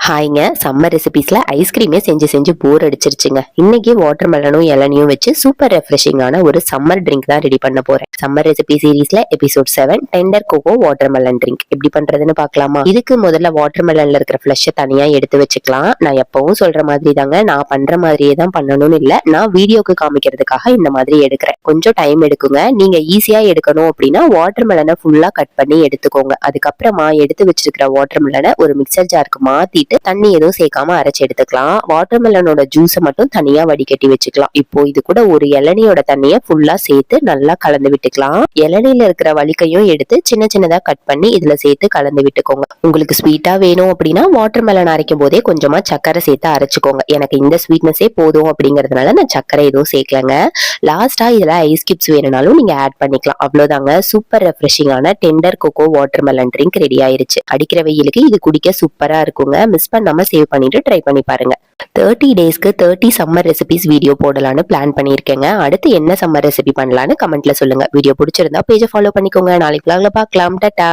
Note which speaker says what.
Speaker 1: ஹாய்ங்க. Summer ரெசிபீஸ்ல ஐஸ்கிரீமே செஞ்சு செஞ்சு போர் அடிச்சிருச்சுங்க. இன்னைக்கு வாட்டர் மெலனும் இளநியும் வச்சு சூப்பர் ரெஃப்ரெஷிங்கான ஒரு சம்மர் ட்ரிங்க் தான் ரெடி பண்ண போறேன். சம்மர் ரெசிபி சீரீஸ்ல episode 7 tender coco watermelon drink எப்படி பண்றதுன்னு பார்க்கலாமா? இதுக்கு முதல்ல வாட்டர் மெலன்ல இருக்கிற ஃபிளஷை தனியா எடுத்து வச்சுக்கலாம். நான் எப்பவும் சொல்ற மாதிரி தாங்க, நான் பண்ற மாதிரியே தான் பண்ணணும்னு இல்ல, நான் வீடியோக்கு காமிக்கிறதுக்காக இந்த மாதிரி எடுக்கிறேன். கொஞ்சம் டைம் எடுக்குங்க. நீங்க ஈஸியா எடுக்கணும் அப்படின்னா வாட்டர் மெலனை ஃபுல்லா கட் பண்ணி எடுத்துக்கோங்க. அதுக்கப்புறமா எடுத்து வச்சிருக்கிற வாட்டர் மெலனை ஒரு மிக்சர் ஜாருக்கு மாத்திட்டு தண்ணி எதுவும் சேர்க்காம அரைச்சு எடுத்துக்கலாம். வாட்டர்மெலனோட ஜூஸை மட்டும் தனியா வடிகட்டி வச்சுக்கலாம். இப்போ இது கூட ஒரு இளநியோட தண்ணியை ஃபுல்லா சேர்த்து நல்லா கலந்து விட்டுக்கலாம். இளநியில இருக்கிற வலிக்கையும் எடுத்து சின்ன சின்னதா கட் பண்ணி இதுல சேர்த்து கலந்து விட்டுக்கோங்க. உங்களுக்கு ஸ்வீட்டா வேணும் அப்படின்னா வாட்டர்மெலன் அரைக்கும் போதே கொஞ்சமா சக்கரை சேர்த்து அரைச்சுக்கோங்க. எனக்கு இந்த ஸ்வீட்னஸே போதும் அப்படிங்கறதுனால நான் சக்கரை எதுவும் சேர்க்கலங்க. லாஸ்டா இதுல ஐஸ் கியூப்ஸ் வேணும்னாலும் நீங்க ஆட் பண்ணிக்கலாம். அவ்வளவுதாங்க, சூப்பர் ரெஃப்ரெஷிங்கான tender coco watermelon drink ready ஆயிருச்சு. அடிக்கிற வெயிலுக்கு இது குடிக்க சூப்பரா இருக்குங்க. மிஸ் பண்ணாம சேவ் பண்ணிட்டு ட்ரை பண்ணி பாருங்க. 30 டேஸ்க்கு 30 சம்மர் ரெசிபிஸ் வீடியோ போடலான்னு பிளான் பண்ணியிருக்கேங்க. அடுத்து என்ன சம்மர் ரெசிபி பண்ணலான்னு கமெண்ட்ல சொல்லுங்க. வீடியோ பிடிச்சிருந்தா பேஜை ஃபாலோ பண்ணிக்கோங்க. நாளைக்கு vlogல பார்க்கலாம். டாடா.